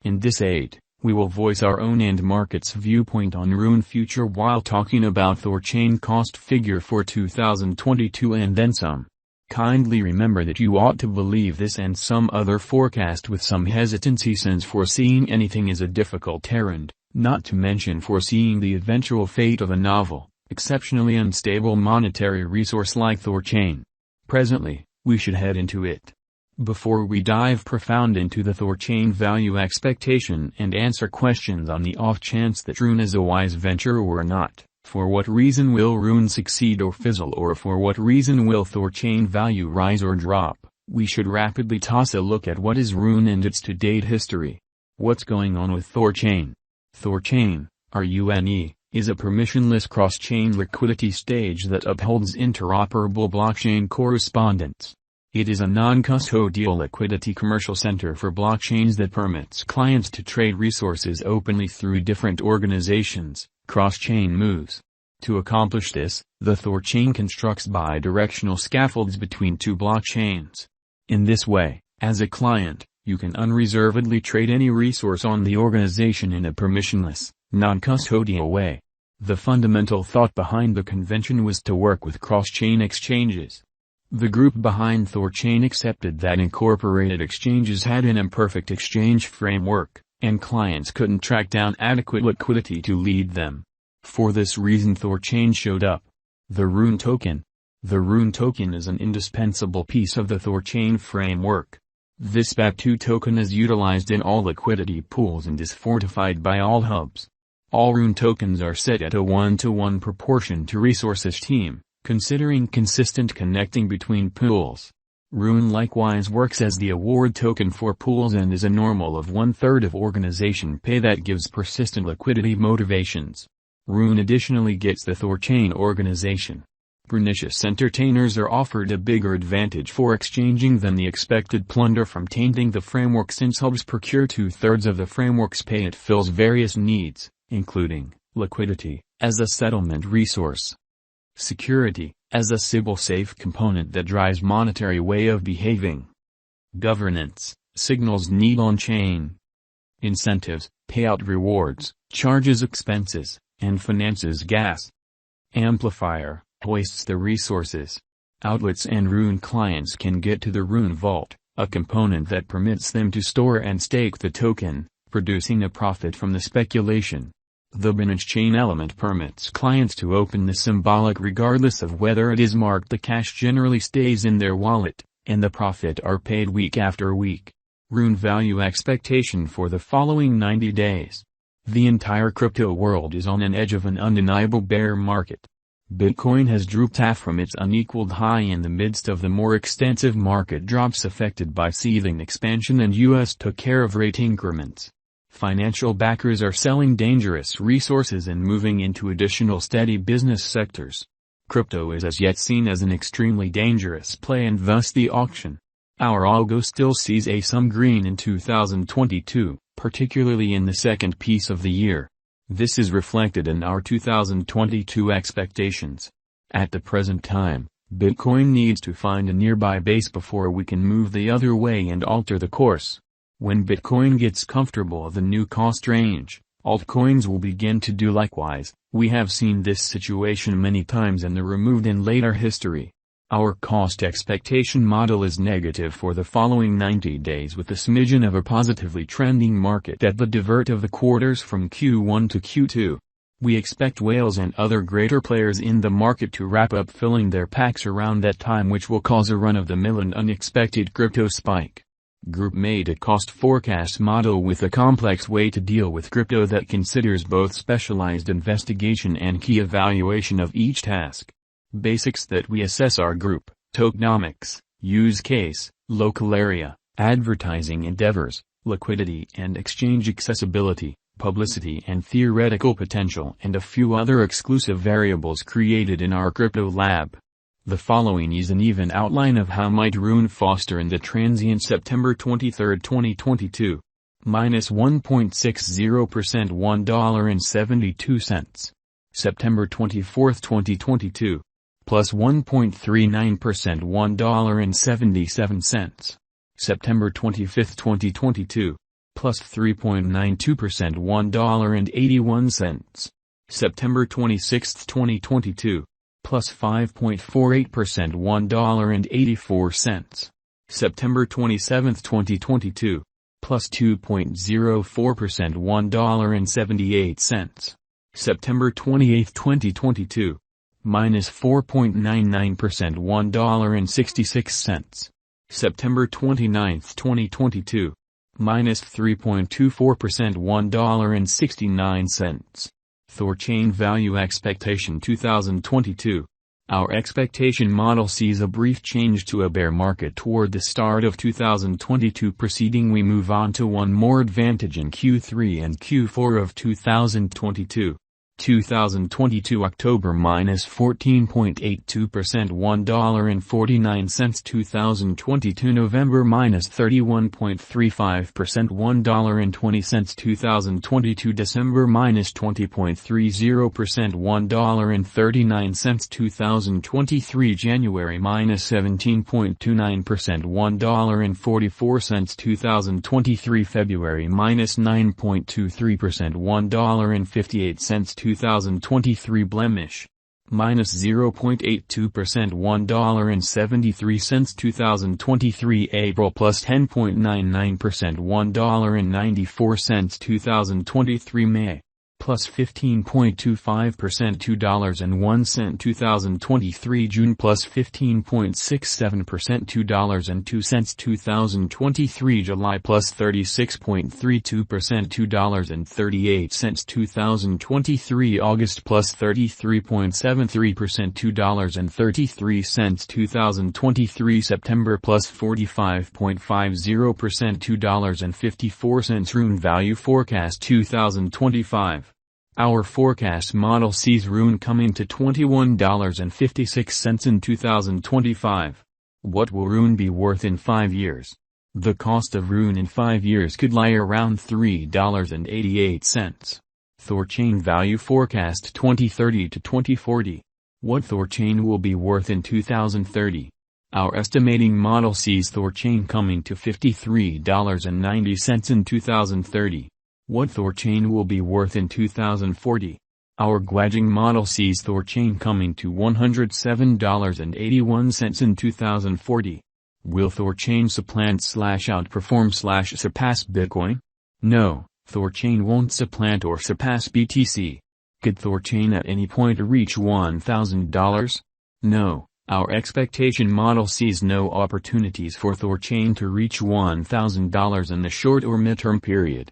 In this aid, we will voice our own and market's viewpoint on Rune future while talking about THORCHAIN cost figure for 2022 and then some. Kindly remember that you ought to believe this and some other forecast with some hesitancy, since foreseeing anything is a difficult errand, not to mention foreseeing the eventual fate of a novel, exceptionally unstable monetary resource like THORCHAIN. Presently, we should head into it. Before we dive profound into the THORCHAIN value expectation and answer questions on the off chance that Rune is a wise venture or not, for what reason will Rune succeed or fizzle, or for what reason will THORCHAIN value rise or drop, we should rapidly toss a look at what is Rune and its to-date history. What's going on with THORCHAIN? THORCHAIN, RUNE, is a permissionless cross-chain liquidity stage that upholds interoperable blockchain correspondence. It is a non-custodial liquidity commercial center for blockchains that permits clients to trade resources openly through different organizations, cross-chain moves. To accomplish this, the THORCHAIN constructs bidirectional scaffolds between two blockchains. In this way, as a client, you can unreservedly trade any resource on the organization in a permissionless, non-custodial way. The fundamental thought behind the convention was to work with cross-chain exchanges. The group behind THORCHAIN accepted that incorporated exchanges had an imperfect exchange framework, and clients couldn't track down adequate liquidity to lead them. For this reason THORCHAIN showed up. The Rune Token. The Rune Token is an indispensable piece of the THORCHAIN framework. This BAP2 token is utilized in all liquidity pools and is fortified by all hubs. All Rune tokens are set at a 1-to-1 proportion to resources team, considering consistent connecting between pools. Rune likewise works as the award token for pools and is a normal of 1/3 of organization pay that gives persistent liquidity motivations. Rune additionally gets the THORCHAIN organization. Pernicious entertainers are offered a bigger advantage for exchanging than the expected plunder from tainting the framework, since hubs procure 2/3 of the framework's pay. It fills various needs, including liquidity, as a settlement resource, security, as a Sybil-safe component that drives monetary way of behaving, governance, signals need on-chain, incentives, payout rewards, charges expenses, and finances gas, amplifier, hoists the resources, outlets, and Rune clients can get to the Rune Vault, a component that permits them to store and stake the token, producing a profit from the speculation. The Binance Chain element permits clients to open the symbolic regardless of whether it is marked. The cash generally stays in their wallet, and the profit are paid week after week. Rune value expectation for the following 90 days. The entire crypto world is on an edge of an undeniable bear market. Bitcoin has drooped half from its unequaled high in the midst of the more extensive market drops affected by seething expansion, and US took care of rate increments. Financial backers are selling dangerous resources and moving into additional steady business sectors. Crypto is as yet seen as an extremely dangerous play, and thus the auction. Our algo still sees some green in 2022, particularly in the second piece of the year. This is reflected in our 2022 expectations. At the present time, Bitcoin needs to find a nearby base before we can move the other way and alter the course. When Bitcoin gets comfortable with the new cost range, altcoins will begin to do likewise. We have seen this situation many times in the removed and later history. Our cost expectation model is negative for the following 90 days, with a smidgen of a positively trending market at the divert of the quarters from Q1 to Q2. We expect whales and other greater players in the market to wrap up filling their packs around that time, which will cause a run-of-the-mill and unexpected crypto spike. Group made a cost forecast model with a complex way to deal with crypto that considers both specialized investigation and key evaluation of each task. Basics that we assess are group, tokenomics, use case, local area, advertising endeavors, liquidity and exchange accessibility, publicity and theoretical potential, and a few other exclusive variables created in our crypto lab. The following is an even outline of how might Rune foster in the transient September 23, 2022. Minus 1.60% $1.72. September 24, 2022. Plus 1.39% $1.77. September 25, 2022. plus 3.92% $1.81. September 26, 2022, plus 5.48% $1.84. September 27, 2022, plus 2.04% $1.78. September 28, 2022, minus 4.99% $1.66. September 29, 2022, minus 3.24% $1.69. THORCHAIN Value Expectation 2022. Our expectation model sees a brief change to a bear market toward the start of 2022. Proceeding, we move on to one more advantage in Q3 and Q4 of 2022. 2022 October minus 14.82% $1.49. 2022 November minus 31.35% $1.20. 2022 December minus 20.30% $1.39. 2023 January minus 17.29% $1.44. 2023 February minus 9.23% $1.58. 2023 blemish, minus 0.82% $1.73. 2023 April plus 10.99% $1.94. 2023 May, plus 15.25% $2.01. 2023 June plus 15.67% $2.02. 2023 July plus 36.32% $2.38. 2023 August plus 33.73% $2.33. 2023 September plus 45.50% $2.54. Rune Value Forecast 2025. Our forecast model sees Rune coming to $21.56 in 2025. What will Rune be worth in 5 years? The cost of Rune in 5 years could lie around $3.88. THORCHAIN Value Forecast 2030 to 2040. What THORCHAIN will be worth in 2030. Our estimating model sees THORCHAIN coming to $53.90 in 2030. What THORCHAIN will be worth in 2040. Our Gwajing model sees THORCHAIN coming to $107.81 in 2040. Will THORCHAIN supplant/outperform/surpass Bitcoin? No, THORCHAIN won't supplant or surpass BTC. Could THORCHAIN at any point reach $1,000? No, our expectation model sees no opportunities for THORCHAIN to reach $1,000 in the short or midterm period.